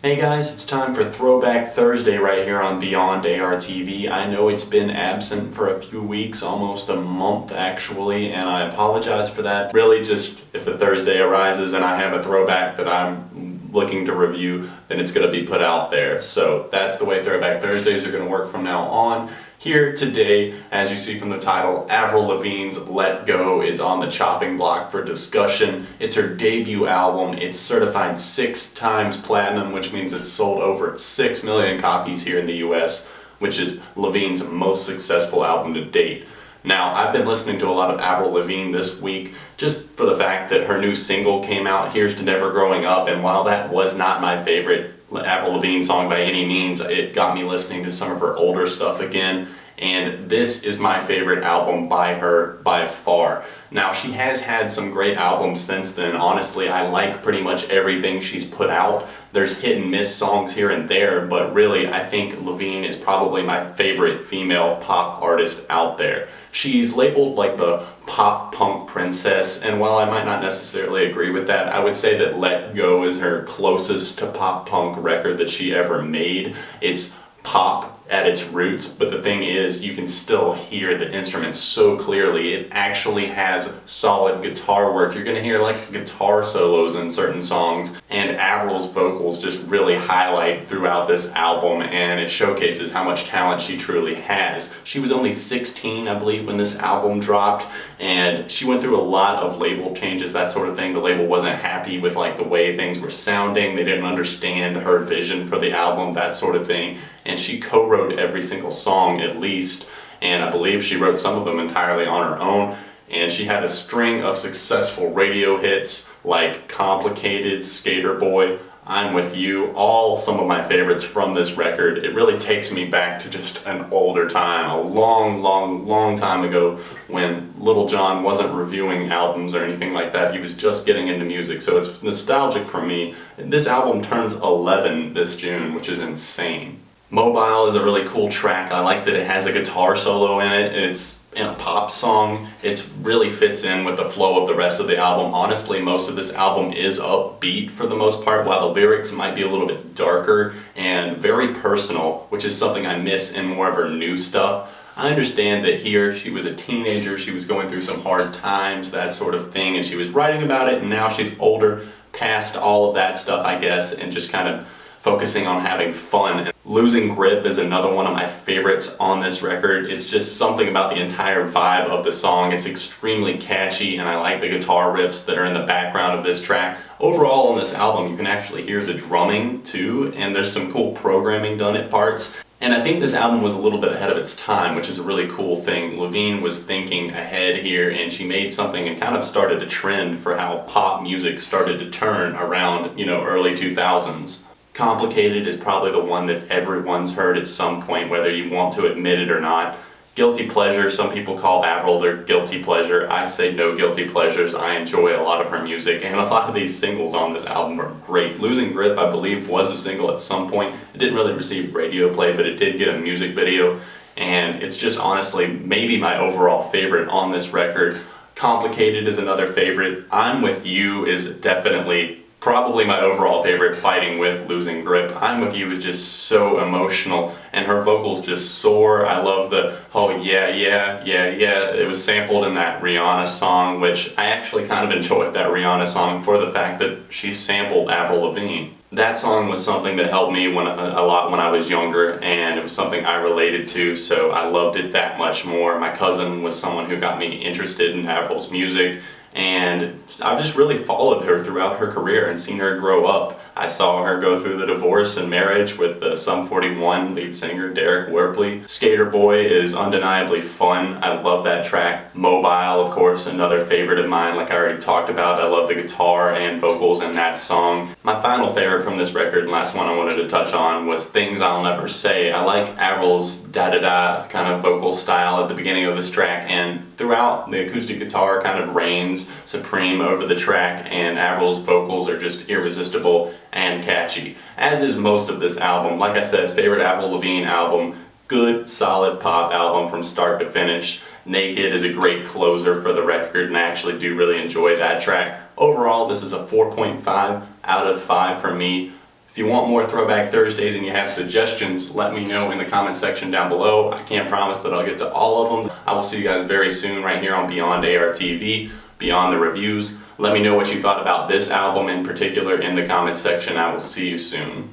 Hey guys, it's time for Throwback Thursday right here on Beyond ARTV. I know it's been absent for a few weeks, almost a month actually, and I apologize for that. Really just if a Thursday arises and I have a throwback that I'm looking to review, then it's going to be put out there. So that's the way Throwback Thursdays are going to work from now on. Here today, as you see from the title, Avril Lavigne's Let Go is on the chopping block for discussion. It's her debut album. It's certified 6 times platinum, which means it's sold over 6 million copies here in the US, which is Lavigne's most successful album to date. Now, I've been listening to a lot of Avril Lavigne this week just for the fact that her new single came out, Here's to Never Growing Up, and while that was not my favorite Avril Lavigne song by any means, it got me listening to some of her older stuff again, and this is my favorite album by her by far. Now, she has had some great albums since then. Honestly, I like pretty much everything she's put out. There's hit and miss songs here and there, but really I think Lavigne is probably my favorite female pop artist out there. She's labeled like the pop punk princess, and while I might not necessarily agree with that, I would say that Let Go is her closest to pop punk record that she ever made. It's pop at its roots, but the thing is, you can still hear the instruments so clearly. It actually has solid guitar work. You're gonna hear like guitar solos in certain songs, and Avril's vocals just really highlight throughout this album, and it showcases how much talent she truly has. She was only 16, I believe, when this album dropped, and she went through a lot of label changes, that sort of thing. The label wasn't happy with like the way things were sounding. They didn't understand her vision for the album, that sort of thing. And she co-wrote every single song at least, and I believe she wrote some of them entirely on her own, and she had a string of successful radio hits like Complicated, Skater Boy, I'm With You, all some of my favorites from this record. It really takes me back to just an older time, a long time ago when Little John wasn't reviewing albums or anything like that. He was just getting into music, so it's nostalgic for me. This album turns 11 this June, which is insane. Mobile is a really cool track. I like that it has a guitar solo in it. It's in a pop song. It really fits in with the flow of the rest of the album. Honestly, most of this album is upbeat for the most part, while the lyrics might be a little bit darker and very personal, which is something I miss in more of her new stuff. I understand that here she was a teenager, she was going through some hard times, that sort of thing, and she was writing about it, and now she's older, past all of that stuff, I guess, and just kind of focusing on having fun. Losing Grip is another one of my favorites on this record. It's just something about the entire vibe of the song. It's extremely catchy, and I like the guitar riffs that are in the background of this track. Overall on this album, you can actually hear the drumming too, and there's some cool programming done at parts. And I think this album was a little bit ahead of its time, which is a really cool thing. Lavigne was thinking ahead here, and she made something and kind of started a trend for how pop music started to turn around, early 2000s. Complicated is probably the one that everyone's heard at some point, whether you want to admit it or not. Guilty pleasure, some people call Avril their guilty pleasure. I say no guilty pleasures. I enjoy a lot of her music, and a lot of these singles on this album are great. Losing Grip, I believe, was a single at some point. It didn't really receive radio play, but it did get a music video, and it's just honestly maybe my overall favorite on this record. Complicated is another favorite. I'm With You is definitely probably my overall favorite, fighting with Losing Grip. I'm With You is just so emotional, and her vocals just soar. I love the, oh yeah, it was sampled in that Rihanna song, which I actually kind of enjoyed that Rihanna song for the fact that she sampled Avril Lavigne. That song was something that helped me a lot when I was younger, and it was something I related to, so I loved it that much more. My cousin was someone who got me interested in Avril's music, and I've just really followed her throughout her career and seen her grow up. I saw her go through the divorce and marriage with the Sum 41 lead singer Derek Werpley. Skater Boy is undeniably fun. I love that track. Mobile, of course, another favorite of mine, like I already talked about. I love the guitar and vocals in that song. My final favorite from this record, and last one I wanted to touch on, was Things I'll Never Say. I like Avril's da-da-da kind of vocal style at the beginning of this track, and throughout, the acoustic guitar kind of reigns supreme over the track, and Avril's vocals are just irresistible and catchy, as is most of this album. Like I said, favorite Avril Lavigne album, good, solid pop album from start to finish. Naked is a great closer for the record, and I actually do really enjoy that track. Overall, this is a 4.5 out of 5 for me. If you want more Throwback Thursdays and you have suggestions, let me know in the comment section down below. I can't promise that I'll get to all of them. I will see you guys very soon right here on Beyond AR TV, Beyond the Reviews. Let me know what you thought about this album in particular in the comment section. I will see you soon.